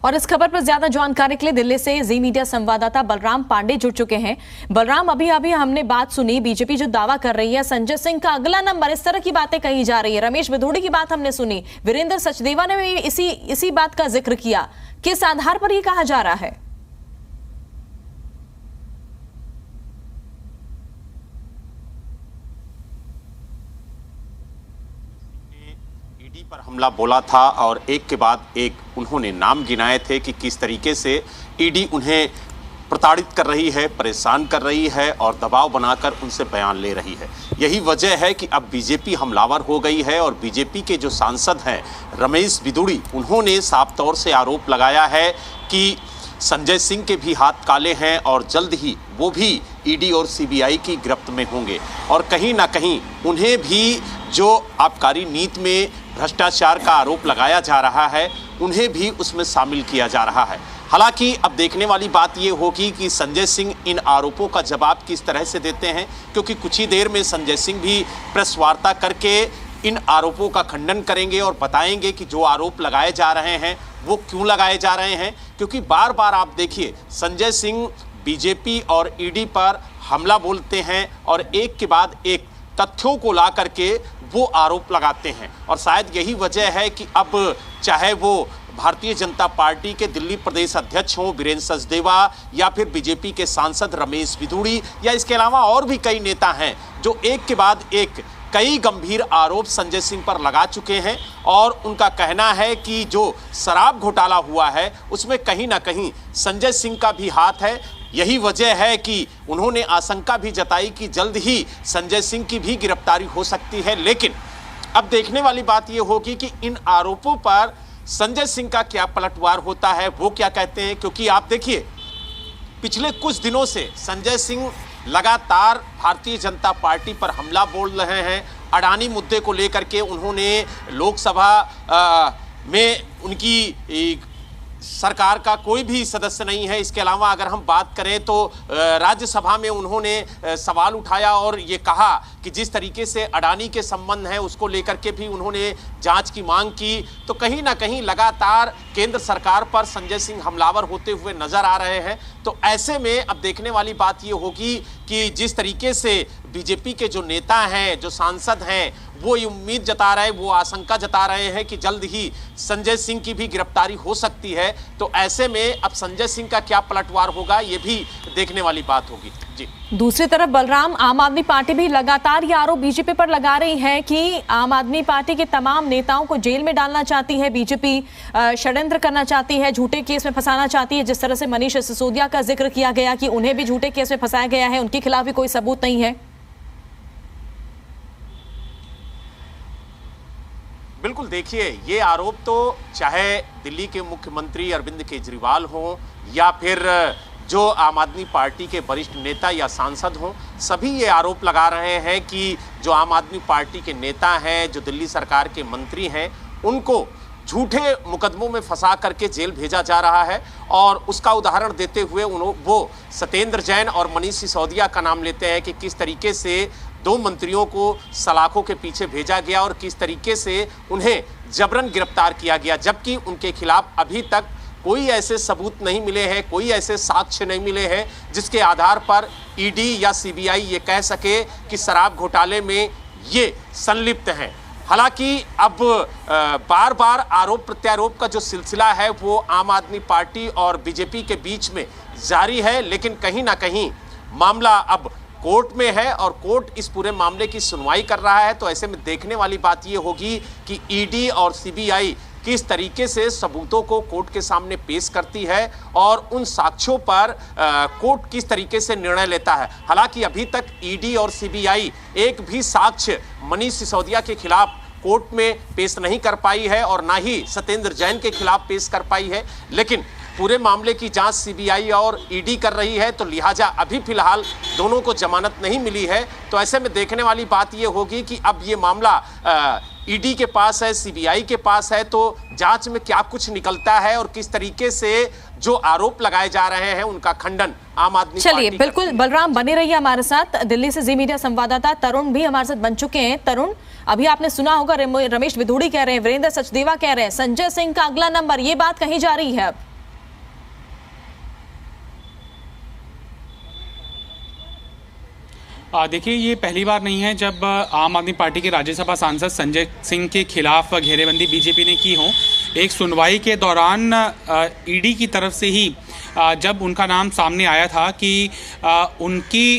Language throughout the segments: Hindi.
और इस खबर पर ज्यादा जानकारी के लिए दिल्ली से जी मीडिया संवाददाता बलराम पांडे जुड़ चुके हैं। बलराम, अभी हमने बात सुनी, बीजेपी जो दावा कर रही है संजय सिंह का अगला नंबर, इस तरह की बातें कही जा रही है। रमेश बिधूड़ी की बात हमने सुनी, वीरेंद्र सचदेवा ने भी इसी बात का जिक्र किया। किस आधार पर यह कहा जा रहा है? ईडी पर हमला बोला था और एक के बाद एक उन्होंने नाम गिनाए थे कि किस तरीके से ईडी उन्हें प्रताड़ित कर रही है, परेशान कर रही है और दबाव बनाकर उनसे बयान ले रही है। यही वजह है कि अब बीजेपी हमलावर हो गई है और बीजेपी के जो सांसद हैं रमेश बिधूड़ी, उन्होंने साफ तौर से आरोप लगाया है कि संजय सिंह के भी हाथ काले हैं और जल्द ही वो भी ईडी और सीबीआई की गिरफ्त में होंगे और कहीं ना कहीं उन्हें भी जो आबकारी नीति में भ्रष्टाचार का आरोप लगाया जा रहा है उन्हें भी उसमें शामिल किया जा रहा है। हालांकि अब देखने वाली बात ये होगी कि संजय सिंह इन आरोपों का जवाब किस तरह से देते हैं, क्योंकि कुछ ही देर में संजय सिंह भी प्रेस वार्ता करके इन आरोपों का खंडन करेंगे और बताएंगे कि जो आरोप लगाए जा रहे हैं वो क्यों लगाए जा रहे हैं। क्योंकि बार बार आप देखिए संजय सिंह बीजेपी और ईडी पर हमला बोलते हैं और एक के बाद एक तथ्यों को ला करके वो आरोप लगाते हैं और शायद यही वजह है कि अब चाहे वो भारतीय जनता पार्टी के दिल्ली प्रदेश अध्यक्ष हों वीरेंद्र सचदेवा या फिर बीजेपी के सांसद रमेश बिधूड़ी या इसके अलावा और भी कई नेता हैं जो एक के बाद एक कई गंभीर आरोप संजय सिंह पर लगा चुके हैं और उनका कहना है कि जो शराब घोटाला हुआ है उसमें कहीं ना कहीं संजय सिंह का भी हाथ है। यही वजह है कि उन्होंने आशंका भी जताई कि जल्द ही संजय सिंह की भी गिरफ्तारी हो सकती है। लेकिन अब देखने वाली बात यह होगी कि इन आरोपों पर संजय सिंह का क्या पलटवार होता है, वो क्या कहते हैं। क्योंकि आप देखिए पिछले कुछ दिनों से संजय सिंह लगातार भारतीय जनता पार्टी पर हमला बोल रहे हैं। अडानी मुद्दे को लेकर के उन्होंने लोकसभा में उनकी सरकार का कोई भी सदस्य नहीं है। इसके अलावा अगर हम बात करें तो राज्यसभा में उन्होंने सवाल उठाया और ये कहा कि जिस तरीके से अडानी के संबंध है उसको लेकर के भी उन्होंने जांच की मांग की। तो कहीं ना कहीं लगातार केंद्र सरकार पर संजय सिंह हमलावर होते हुए नजर आ रहे हैं। तो ऐसे में अब देखने वाली बात ये होगी कि जिस तरीके से बीजेपी के जो नेता हैं, जो सांसद हैं, वो ये उम्मीद जता रहे, वो आशंका जता रहे हैं कि जल्द ही संजय सिंह की भी गिरफ्तारी हो सकती है। तो ऐसे में अब संजय सिंह का क्या पलटवार होगा ये भी देखने वाली बात होगी। जी, दूसरी तरफ बलराम, आम आदमी पार्टी भी लगातार ये आरोप बीजेपी पर लगा रही है कि आम आदमी पार्टी के तमाम नेताओं को जेल में डालना चाहती है बीजेपी, षड्यंत्र करना चाहती है, झूठे केस में फंसाना चाहती है। जिस तरह से मनीष सिसोदिया का जिक्र किया गया कि उन्हें भी झूठे केस में फंसाया गया है, उनके खिलाफ भी कोई सबूत नहीं है। बिल्कुल, देखिए ये आरोप तो चाहे दिल्ली के मुख्यमंत्री अरविंद केजरीवाल हों या फिर जो आम आदमी पार्टी के वरिष्ठ नेता या सांसद हों, सभी ये आरोप लगा रहे हैं कि जो आम आदमी पार्टी के नेता हैं, जो दिल्ली सरकार के मंत्री हैं, उनको झूठे मुकदमों में फंसा करके जेल भेजा जा रहा है। और उसका उदाहरण देते हुए वो सत्येंद्र जैन और मनीष सिसोदिया का नाम लेते हैं कि किस तरीके से दो मंत्रियों को सलाखों के पीछे भेजा गया और किस तरीके से उन्हें जबरन गिरफ्तार किया गया, जबकि उनके खिलाफ अभी तक कोई ऐसे सबूत नहीं मिले हैं, कोई ऐसे साक्ष्य नहीं मिले हैं जिसके आधार पर ईडी या सीबीआई ये कह सके कि शराब घोटाले में ये संलिप्त हैं। हालांकि अब बार बार आरोप प्रत्यारोप का जो सिलसिला है वो आम आदमी पार्टी और बीजेपी के बीच में जारी है, लेकिन कहीं ना कहीं मामला अब कोर्ट में है और कोर्ट इस पूरे मामले की सुनवाई कर रहा है। तो ऐसे में देखने वाली बात ये होगी कि ईडी और सीबीआई किस तरीके से सबूतों को कोर्ट के सामने पेश करती है और उन साक्ष्यों पर कोर्ट किस तरीके से निर्णय लेता है। हालांकि अभी तक ईडी और सीबीआई एक भी साक्ष्य मनीष सिसोदिया के खिलाफ कोर्ट में पेश नहीं कर पाई है और ना ही सत्येंद्र जैन के खिलाफ पेश कर पाई है, लेकिन पूरे मामले की जांच सीबीआई और ईडी कर रही है। तो लिहाजा अभी फिलहाल दोनों को जमानत नहीं मिली है। तो ऐसे में देखने वाली बात ये होगी कि अब ये मामला ईडी के पास है, सीबीआई के पास है, तो जांच में क्या कुछ निकलता है और किस तरीके से जो आरोप लगाए जा रहे हैं उनका खंडन आम आदमी पार्टी। चलिए, बिल्कुल बलराम बने रहिए हमारे साथ। दिल्ली से जी मीडिया संवाददाता तरुण भी हमारे साथ बन चुके हैं। तरुण, अभी आपने सुना होगा रमेश बिधूड़ी कह रहे हैं, वीरेंद्र सचदेवा कह रहे हैं, संजय सिंह का अगला नंबर, ये बात कही जा रही है अब। देखिए, ये पहली बार नहीं है जब आम आदमी पार्टी के राज्यसभा सांसद संजय सिंह के खिलाफ घेरेबंदी बीजेपी ने की हो। एक सुनवाई के दौरान ईडी की तरफ से ही जब उनका नाम सामने आया था कि उनकी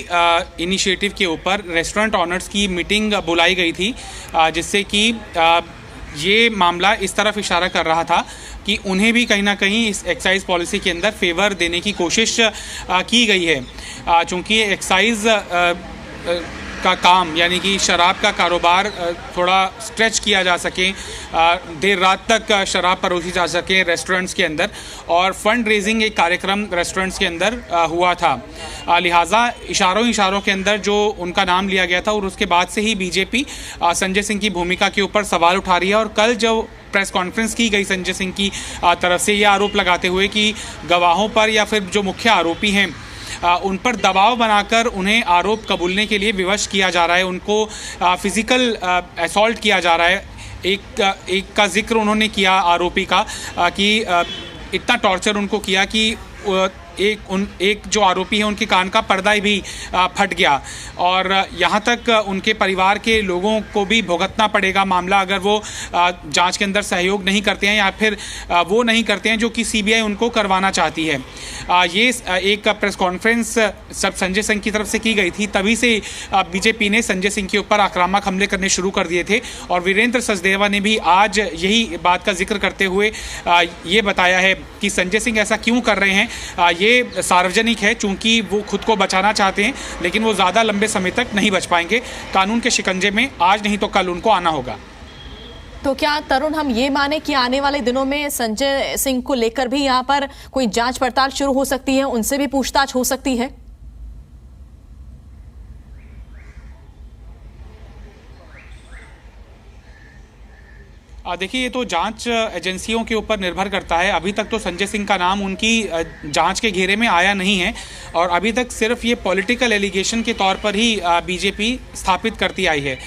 इनिशिएटिव के ऊपर रेस्टोरेंट ऑनर्स की मीटिंग बुलाई गई थी, जिससे कि ये मामला इस तरफ इशारा कर रहा था कि उन्हें भी कहीं ना कहीं इस एक्साइज पॉलिसी के अंदर फेवर देने की कोशिश की गई है, चूँकि एक्साइज का काम यानी कि शराब का कारोबार थोड़ा स्ट्रेच किया जा सके, देर रात तक शराब परोसी जा सके रेस्टोरेंट्स के अंदर, और फंड रेजिंग एक कार्यक्रम रेस्टोरेंट्स के अंदर हुआ था। लिहाजा इशारों के अंदर जो उनका नाम लिया गया था, और उसके बाद से ही बीजेपी संजय सिंह की भूमिका के ऊपर सवाल उठा रही है। और कल जो प्रेस कॉन्फ्रेंस की गई संजय सिंह की तरफ से, ये आरोप लगाते हुए कि गवाहों पर या फिर जो मुख्य आरोपी हैं उन पर दबाव बनाकर उन्हें आरोप कबूलने के लिए विवश किया जा रहा है, उनको फिजिकल असॉल्ट किया जा रहा है। एक का जिक्र उन्होंने किया आरोपी का कि इतना टॉर्चर उनको किया कि एक जो आरोपी है उनके कान का पर्दा भी फट गया, और यहाँ तक उनके परिवार के लोगों को भी भुगतना पड़ेगा मामला अगर वो जांच के अंदर सहयोग नहीं करते हैं या फिर वो नहीं करते हैं जो कि सीबीआई उनको करवाना चाहती है। ये एक प्रेस कॉन्फ्रेंस सब संजय सिंह की तरफ से की गई थी, तभी से बीजेपी ने संजय सिंह के ऊपर आक्रामक हमले करने शुरू कर दिए थे। और वीरेंद्र सचदेवा ने भी आज यही बात का जिक्र करते हुए ये बताया है कि संजय सिंह ऐसा क्यों कर रहे हैं। ये सार्वजनिक है, चूंकि वो खुद को बचाना चाहते हैं, लेकिन वो ज़्यादा लंबे समय तक नहीं बच पाएंगे। कानून के शिकंजे में आज नहीं तो कल उनको आना होगा। तो क्या तरुण, हम ये माने कि आने वाले दिनों में संजय सिंह को लेकर भी यहाँ पर कोई जांच पड़ताल शुरू हो सकती है, उनसे भी पूछताछ हो सकती है? देखिए, ये तो जांच एजेंसियों के ऊपर निर्भर करता है। अभी तक तो संजय सिंह का नाम उनकी जांच के घेरे में आया नहीं है, और अभी तक सिर्फ ये पॉलिटिकल एलिगेशन के तौर पर ही बीजेपी स्थापित करती आई है।